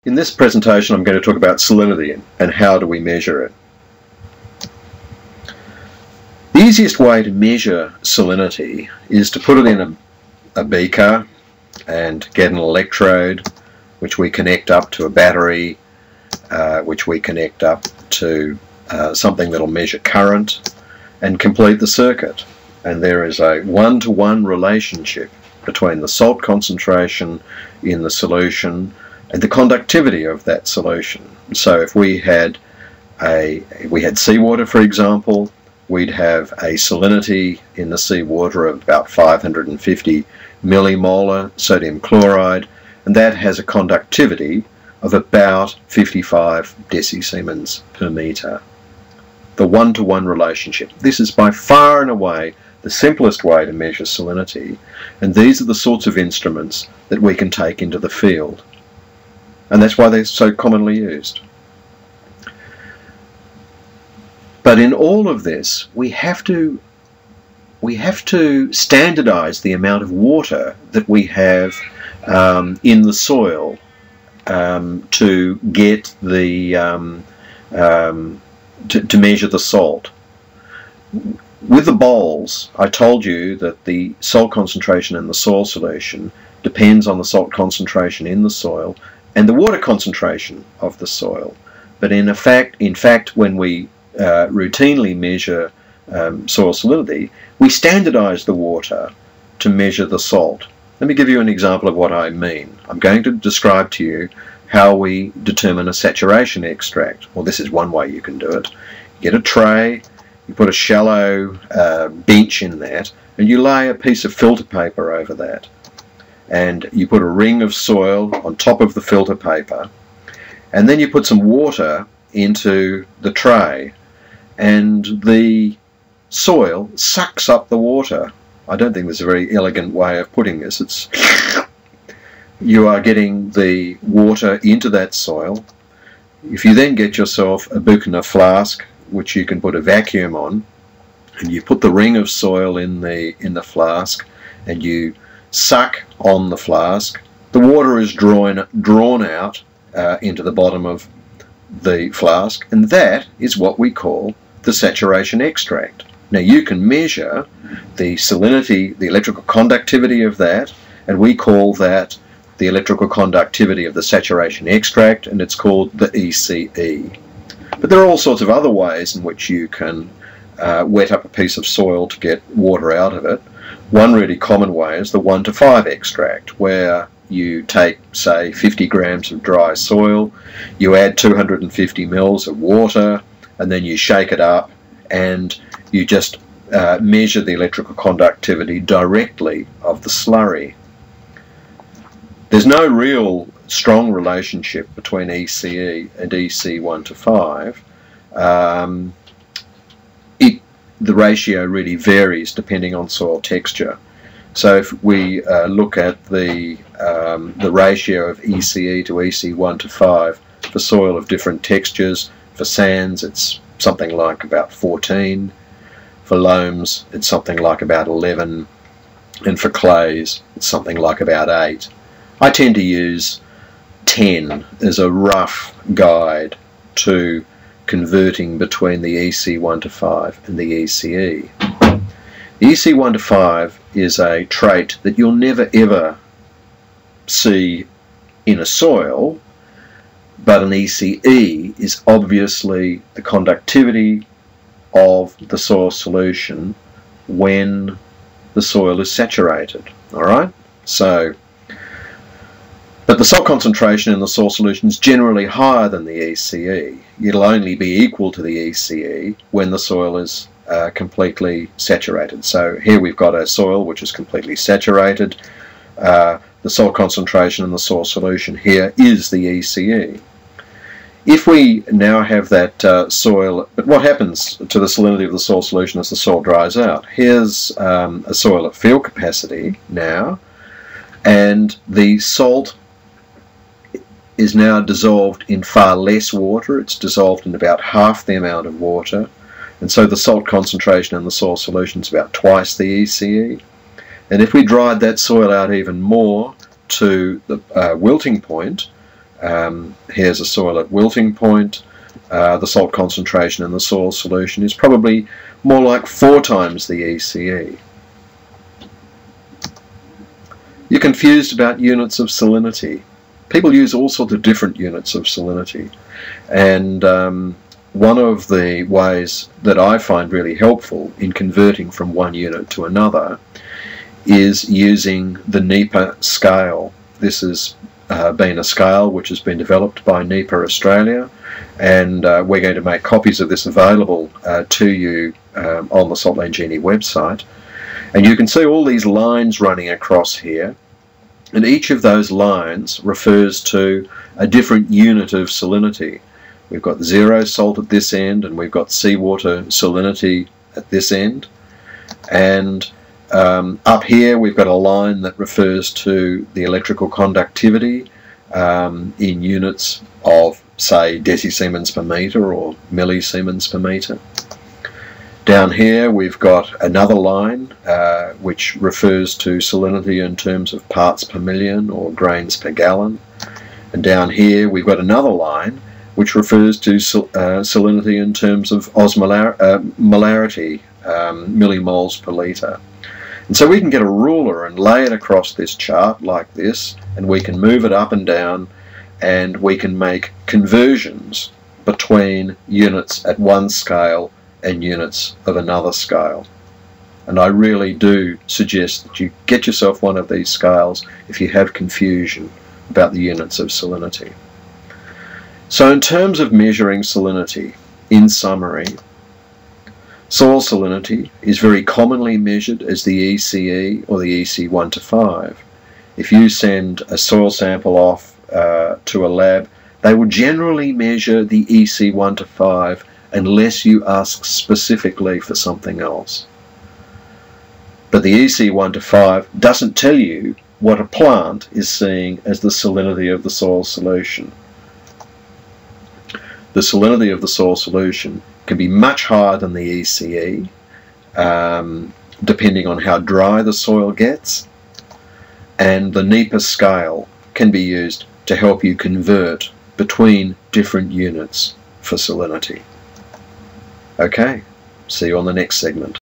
In this presentation I'm going to talk about salinity and how do we measure it. The easiest way to measure salinity is to put it in a beaker and get an electrode which we connect up to a battery, which we connect up to something that will measure current, and complete the circuit. And there is a one-to-one relationship between the salt concentration in the solution and the conductivity of that solution. So if we had seawater, for example, we'd have a salinity in the seawater of about 550 millimolar sodium chloride, and that has a conductivity of about 55 decisiemens per meter. The one-to-one relationship. This is by far and away the simplest way to measure salinity, and these are the sorts of instruments that we can take into the field. And that's why they're so commonly used. But in all of this, we have to standardize the amount of water that we have in the soil to get the to measure the salt. With the bowls, I told you that the salt concentration in the soil solution depends on the salt concentration in the soil and the water concentration of the soil. But in fact, when we routinely measure soil salinity, we standardize the water to measure the salt. Let me give you an example of what I mean. I'm going to describe to you how we determine a saturation extract. Well, this is one way you can do it. You get a tray, you put a shallow bench in that, and you lay a piece of filter paper over that. And you put a ring of soil on top of the filter paper, and then you put some water into the tray, and the soil sucks up the water. I don't think there's a very elegant way of putting this. You are getting the water into that soil. If you then get yourself a Buchner flask, which you can put a vacuum on, and you put the ring of soil in the flask, and you suck on the flask, the water is drawn out into the bottom of the flask, and that is what we call the saturation extract. Now you can measure the salinity, the electrical conductivity of that, and we call that the electrical conductivity of the saturation extract, and it's called the ECE. But there are all sorts of other ways in which you can wet up a piece of soil to get water out of it. One really common way is the 1:5 extract, where you take, say, 50 grams of dry soil, you add 250 mils of water, and then you shake it up, and you just measure the electrical conductivity directly of the slurry. There's no real strong relationship between ECE and EC 1:5. The ratio really varies depending on soil texture. So if we look at the ratio of ECE to EC 1:5 for soil of different textures, for sands it's something like about 14, for loams it's something like about 11, and for clays it's something like about 8. I tend to use 10 as a rough guide to converting between the EC 1:5 and the ECE. The EC 1:5 is a trait that you'll never ever see in a soil, but an ECE is obviously the conductivity of the soil solution when the soil is saturated. Alright? But the salt concentration in the soil solution is generally higher than the ECE. It'll only be equal to the ECE when the soil is completely saturated. So here we've got a soil which is completely saturated. The salt concentration in the soil solution here is the ECE. If we now have that soil, but what happens to the salinity of the soil solution as the soil dries out? Here's a soil at field capacity now, and the salt is now dissolved in far less water. It's dissolved in about half the amount of water, and so the salt concentration in the soil solution is about twice the ECE. And if we dried that soil out even more to the wilting point, Here's a soil at wilting point. The salt concentration in the soil solution is probably more like 4 times the ECE. You're confused about units of salinity. People use all sorts of different units of salinity, and one of the ways that I find really helpful in converting from one unit to another is using the NEPA scale. This has been a scale which has been developed by NEPA Australia, and we're going to make copies of this available to you on the Salt Langini website. And you can see all these lines running across here, and each of those lines refers to a different unit of salinity. We've got 0 salt at this end, and we've got seawater salinity at this end. And up here we've got a line that refers to the electrical conductivity in units of, say, decisiemens per metre or millisiemens per metre. Down here we've got another line which refers to salinity in terms of parts per million or grains per gallon. And down here we've got another line which refers to salinity in terms of osmolarity, millimoles per litre. And so we can get a ruler and lay it across this chart like this, and we can move it up and down, and we can make conversions between units at one scale and units of another scale. And I really do suggest that you get yourself one of these scales if you have confusion about the units of salinity. So in terms of measuring salinity, in summary, soil salinity is very commonly measured as the ECE or the EC 1 to 5. If you send a soil sample off to a lab, they will generally measure the EC 1 to 5 unless you ask specifically for something else. But the EC 1 to 5 doesn't tell you what a plant is seeing as the salinity of the soil solution. The salinity of the soil solution can be much higher than the ECE, depending on how dry the soil gets, and the NEPA scale can be used to help you convert between different units for salinity. Okay, see you on the next segment.